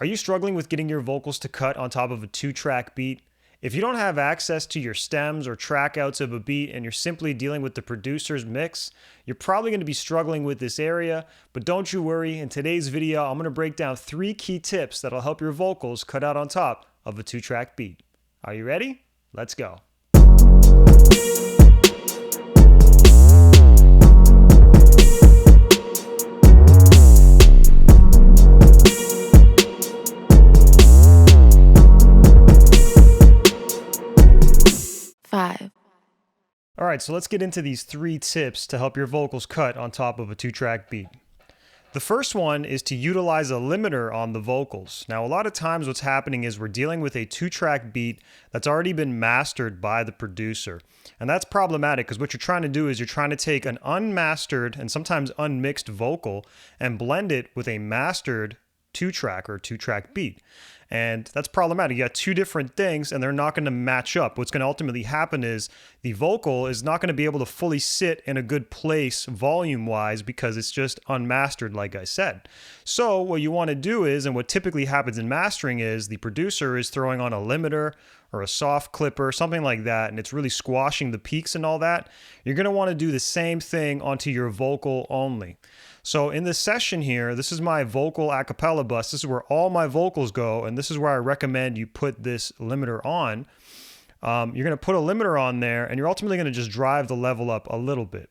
Are you struggling with getting your vocals to cut on top of a 2-track beat? If you don't have access to your stems or track outs of a beat and you're simply dealing with the producer's mix, you're probably going to be struggling with this area, but don't you worry. In today's video, I'm going to break down 3 key tips that'll help your vocals cut out on top of a 2-track beat. Are you ready? Let's go. Alright, so let's get into these 3 tips to help your vocals cut on top of a 2-track beat. The first one is to utilize a limiter on the vocals. Now, a lot of times what's happening is we're dealing with a 2-track beat that's already been mastered by the producer. And that's problematic because what you're trying to do is you're trying to take an unmastered and sometimes unmixed vocal and blend it with a mastered 2-track or 2-track beat. And that's problematic. You got 2 different things and they're not going to match up. What's going to ultimately happen is the vocal is not going to be able to fully sit in a good place volume-wise because it's just unmastered, like I said. So what you want to do is, and what typically happens in mastering is the producer is throwing on a limiter or a soft clipper, something like that, and it's really squashing the peaks and all that. You're going to want to do the same thing onto your vocal only. So in this session here, this is my vocal a cappella bus. This is where all my vocals go, and this is where I recommend you put this limiter on. You're going to put a limiter on there, and you're ultimately going to just drive the level up a little bit.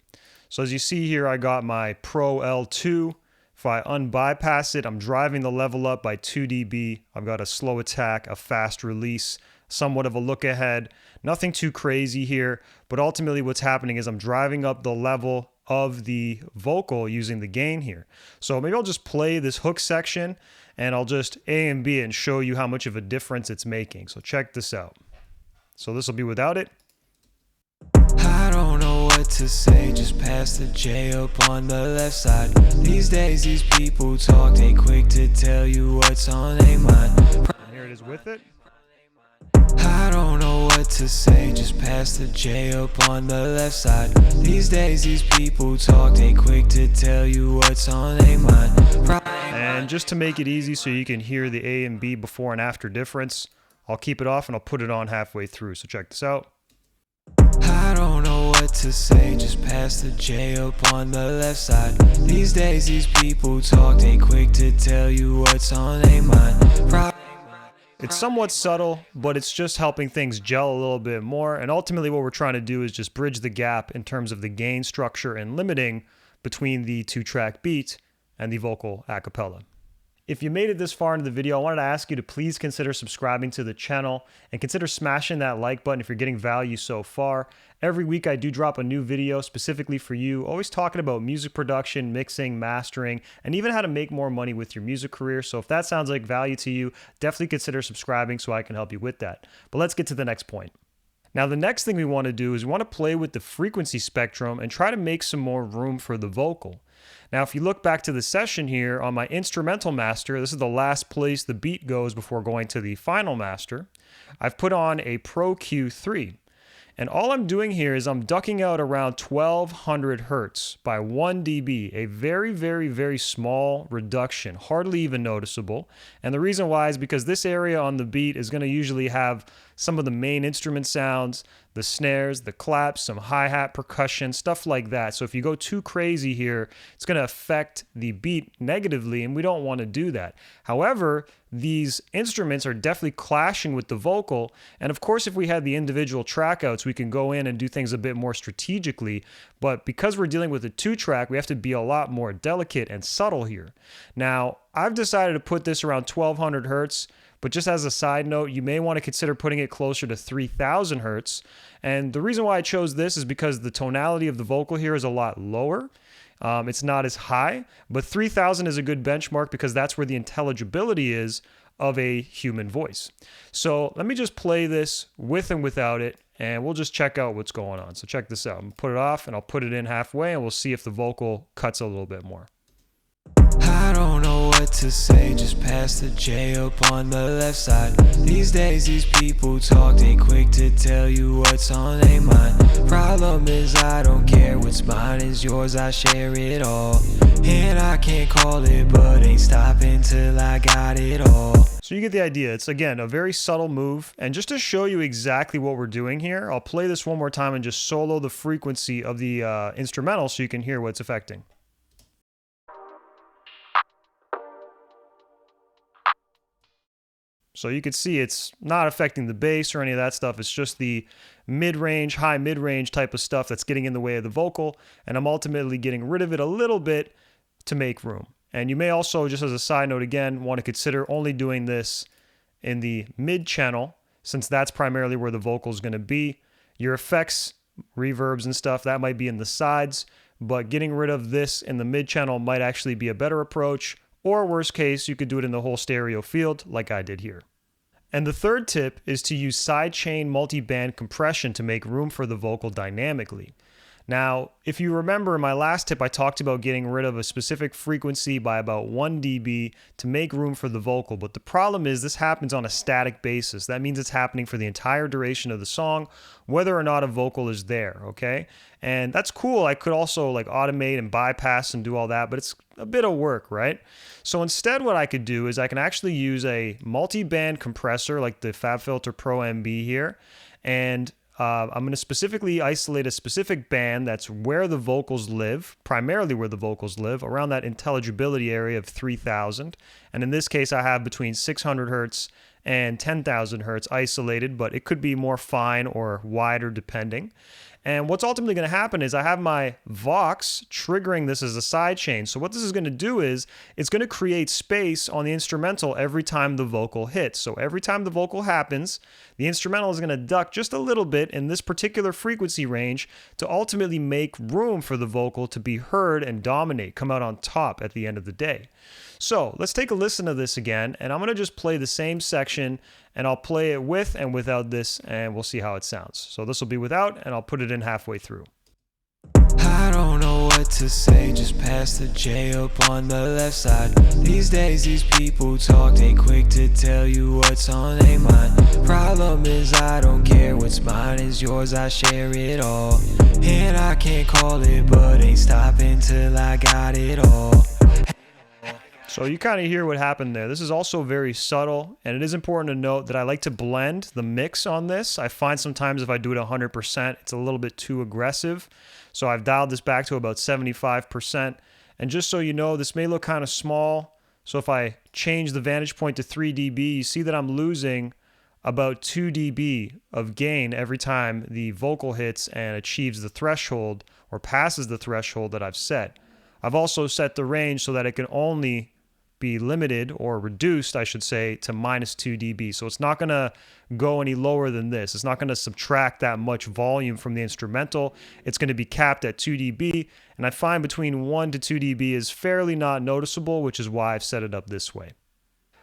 So as you see here, I got my Pro L2. If I unbypass it, I'm driving the level up by 2 dB. I've got a slow attack, a fast release, somewhat of a look ahead. Nothing too crazy here, but ultimately what's happening is I'm driving up the level of the vocal using the gain here. So maybe I'll just play this hook section and I'll just A and B and show you how much of a difference it's making. So check this out. So this will be without it. I don't know what to say, just pass the J up on the left side. These days these people talk, they quick to tell you what's on their mind. And here it is with it. I don't know what to say, just pass the J up on the left side. These days these people talk, they quick to tell you what's on their mind. And just to make it easy so you can hear the A and B before and after difference, I'll keep it off and I'll put it on halfway through. So check this out. I don't know what to say, just pass the J up on the left side. These days these people talk, they quick to tell you what's on their mind. It's somewhat subtle, but it's just helping things gel a little bit more. And ultimately what we're trying to do is just bridge the gap in terms of the gain structure and limiting between the 2-track beat and the vocal a cappella. If you made it this far into the video, I wanted to ask you to please consider subscribing to the channel and consider smashing that like button if you're getting value so far. Every week I do drop a new video specifically for you, always talking about music production, mixing, mastering, and even how to make more money with your music career. So if that sounds like value to you, definitely consider subscribing so I can help you with that. But let's get to the next point. Now, the next thing we want to do is we want to play with the frequency spectrum and try to make some more room for the vocal. Now, if you look back to the session here on my instrumental master, this is the last place the beat goes before going to the final master. I've put on a Pro Q3. And all I'm doing here is I'm ducking out around 1200 hertz by 1 dB, a very, very, very small reduction, hardly even noticeable. And the reason why is because this area on the beat is going to usually have some of the main instrument sounds, the snares, the claps, some hi-hat percussion, stuff like that. So if you go too crazy here, it's going to affect the beat negatively, and we don't want to do that. However, these instruments are definitely clashing with the vocal, and of course if we had the individual track outs, we can go in and do things a bit more strategically, but because we're dealing with a 2-track, we have to be a lot more delicate and subtle here. Now, I've decided to put this around 1200 hertz, but just as a side note, you may want to consider putting it closer to 3000 hertz. And the reason why I chose this is because the tonality of the vocal here is a lot lower. It's not as high, but 3000 is a good benchmark because that's where the intelligibility is of a human voice. So let me just play this with and without it, and we'll just check out what's going on. So check this out. I'm gonna put it off and I'll put it in halfway and we'll see if the vocal cuts a little bit more. I don't know what to say, just pass the J up on the left side. These days these people talk, they quick to tell you what's on their mind. Problem is I don't care, what's mine is yours, I share it all. And I can't call it, but ain't stopping till I got it all. So you get the idea. It's, again, a very subtle move. And just to show you exactly what we're doing here, I'll play this one more time and just solo the frequency of the instrumental so you can hear what it's affecting. So you can see it's not affecting the bass or any of that stuff. It's just the mid-range, high mid-range type of stuff that's getting in the way of the vocal. And I'm ultimately getting rid of it a little bit to make room. And you may also, just as a side note again, want to consider only doing this in the mid channel, since that's primarily where the vocal is going to be. Your effects, reverbs and stuff, that might be in the sides, but getting rid of this in the mid channel might actually be a better approach. Or worst case, you could do it in the whole stereo field like I did here. And the third tip is to use sidechain multi-band compression to make room for the vocal dynamically. Now, if you remember in my last tip, I talked about getting rid of a specific frequency by about 1 dB to make room for the vocal. But the problem is this happens on a static basis. That means it's happening for the entire duration of the song, whether or not a vocal is there, okay? And that's cool. I could also like automate and bypass and do all that, but it's a bit of work, right? So instead what I could do is I can actually use a multi-band compressor like the FabFilter Pro MB here, and I'm going to specifically isolate a specific band that's where the vocals live, primarily where the vocals live, around that intelligibility area of 3000. And in this case, I have between 600 hertz and 10,000 hertz isolated, but it could be more fine or wider depending. And what's ultimately going to happen is I have my Vox triggering this as a sidechain. So what this is going to do is it's going to create space on the instrumental every time the vocal hits. So every time the vocal happens, the instrumental is going to duck just a little bit in this particular frequency range to ultimately make room for the vocal to be heard and dominate, come out on top at the end of the day. So let's take a listen to this again, and I'm going to just play the same section, and I'll play it with and without this, and we'll see how it sounds. So this will be without, and I'll put it in halfway through. I don't know what to say, just pass the J up on the left side. These days these people talk, they quick to tell you what's on their mind. Problem is I don't care, what's mine is yours, I share it all. And I can't call it, but ain't stopping till I got it all. So you kind of hear what happened there. This is also very subtle, and it is important to note that I like to blend the mix on this. I find sometimes if I do it 100%, it's a little bit too aggressive. So I've dialed this back to about 75%. And just so you know, this may look kind of small. So if I change the vantage point to 3 dB, you see that I'm losing about 2 dB of gain every time the vocal hits and achieves the threshold or passes the threshold that I've set. I've also set the range so that it can only be limited or reduced, I should say, to minus 2 dB. So it's not going to go any lower than this. It's not going to subtract that much volume from the instrumental. It's going to be capped at 2 dB. And I find between 1 to 2 dB is fairly not noticeable, which is why I've set it up this way.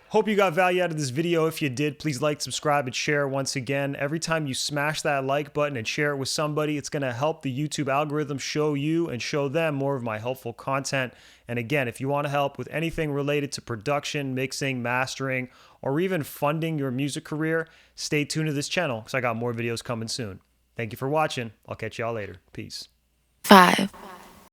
Hope you got value out of this video. If you did, please like, subscribe, and share. Once again, every time you smash that like button and share it with somebody, it's going to help the YouTube algorithm show you and show them more of my helpful content. And again, if you want to help with anything related to production, mixing, mastering, or even funding your music career, stay tuned to this channel because I got more videos coming soon. Thank you for watching. I'll catch y'all later. Peace. 5,